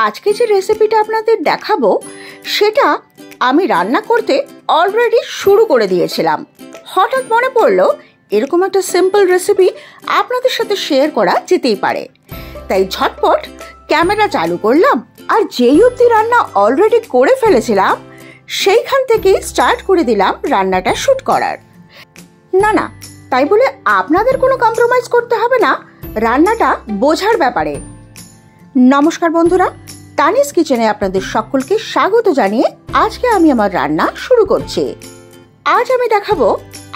আজকে যে রেসিপিটা আপনাদের দেখাবো সেটা আমি রান্না করতে অলরেডি শুরু করে দিয়েছিলাম। হঠাৎ মনে পড়লো এরকম একটা সিম্পল রেসিপি আপনাদের সাথে শেয়ার করা যেতেই পারে, তাই ঝটপট ক্যামেরা চালু করলাম আর যেই অবধি রান্না অলরেডি করে ফেলেছিলাম সেইখান থেকেই স্টার্ট করে দিলাম রান্নাটা শুট করার। না, তাই বলে আপনাদের কোনো কম্প্রোমাইজ করতে হবে না রান্নাটা বোঝার ব্যাপারে। নমস্কার বন্ধুরা, তানিস কিচেনে আপনাদের সকলকে স্বাগত জানিয়ে আজকে আমি আমার রান্না শুরু করছি। আজ আমি দেখাবো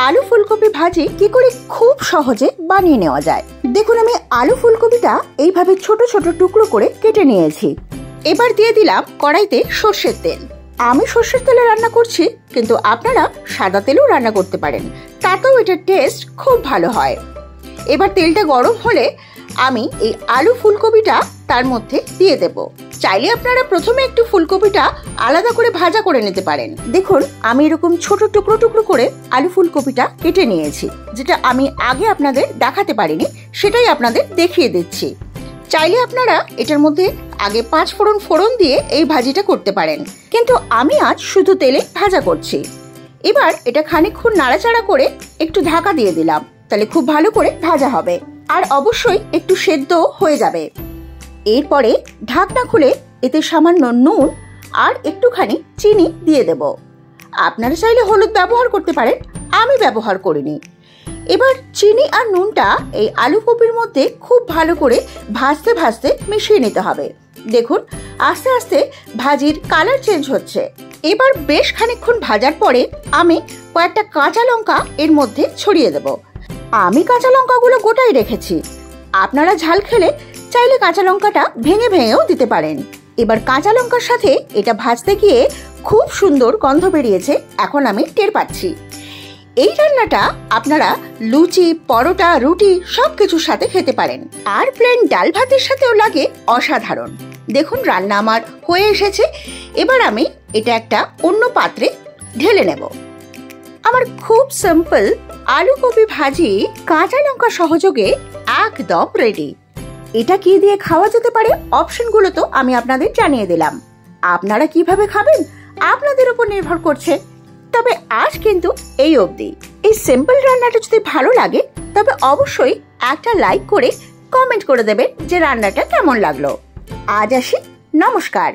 আলু ফুলকপি ভাজি কি করে খুব সহজে বানিয়ে নেওয়া যায়। দেখুন, আমি আলু ফুলকপিটা এইভাবে ছোট ছোট টুকরো করে কেটে নিয়েছি। এবার দিয়ে দিলাম কড়াইতে সর্ষের তেল। আমি সর্ষের তেলে রান্না করছি, কিন্তু আপনারা সাদা তেলেও রান্না করতে পারেন, তাতেও এটার টেস্ট খুব ভালো হয়। এবার তেলটা গরম হলে আমি এই আলু ফুলকপিটা তার মধ্যে দিয়ে দেব। চাইলে আপনারা প্রথমে একটু ফুলকপিটা আলাদা করে ভাজা করে নিতে পারেন। দেখুন, আমি এরকম ছোট টুকরো টুকরো করে আলু ফুলকপিটা কেটে নিয়েছি, যেটা আমি আগে আপনাদের দেখাতে পারিনি, সেটাই আপনাদের দেখিয়ে দিচ্ছি। চাইলে আপনারা এটার মধ্যে আগে 5 ফোড়ন দিয়ে এই ভাজিটা করতে পারেন, কিন্তু আমি আজ শুধু তেলে ভাজা করছি। এবার এটা খানিকক্ষণ নাড়াচাড়া করে একটু ঢাকা দিয়ে দিলাম, তাহলে খুব ভালো করে ভাজা হবে আর অবশ্যই একটু সেদ্ধ হয়ে যাবে। এরপরে ঢাকনা খুলে এতে সামান্য নুন আর একটুখানি চিনি দিয়ে দেব। আপনারা চাইলে হলুদ ব্যবহার করতে পারেন, আমি ব্যবহার করিনি। এবার চিনি আর নুনটা এই আলু কপির মধ্যে খুব ভালো করে ভাজতে ভাজতে মিশিয়ে নিতে হবে। দেখুন, আস্তে আস্তে ভাজির কালার চেঞ্জ হচ্ছে। এবার বেশ খানিকক্ষণ ভাজার পরে আমি কয়েকটা কাঁচা লঙ্কা এর মধ্যে ছড়িয়ে দেব। আমি কাঁচা লঙ্কাগুলো গোটাই রেখেছি, আপনারা ঝাল খেলে চাইলে কাঁচা লঙ্কাটা ভেঙে ভেঙেও দিতে পারেন। এবার কাঁচা লঙ্কার সাথে এটা ভাজতে গিয়ে খুব সুন্দর গন্ধ বেরিয়েছে, এখন আমি টের পাচ্ছি। এই রান্নাটা আপনারা লুচি, পরোটা, রুটি সবকিছুর সাথে খেতে পারেন, আর প্লেন ডাল ভাতের সাথেও লাগে অসাধারণ। দেখুন, রান্না আমার হয়ে এসেছে। এবার আমি এটা একটা অন্য পাত্রে ঢেলে নেব। আমার খুব সিম্পল আলু কপি ভাজি কাঁচা লঙ্কা সহযোগে একদম রেডি। এটা কি দিয়ে খাওয়া যেতে পারে অপশনগুলো তো আমি আপনাদের জানিয়ে দিলাম। আপনারা কিভাবে খাবেন আপনাদের উপর নির্ভর করছে। তবে আজ কিন্তু এই অবধি। এই সিম্পল রান্নাটা যদি ভালো লাগে তবে অবশ্যই একটা লাইক করে কমেন্ট করে দেবেন যে রান্নাটা কেমন লাগলো। আজ আসি, নমস্কার।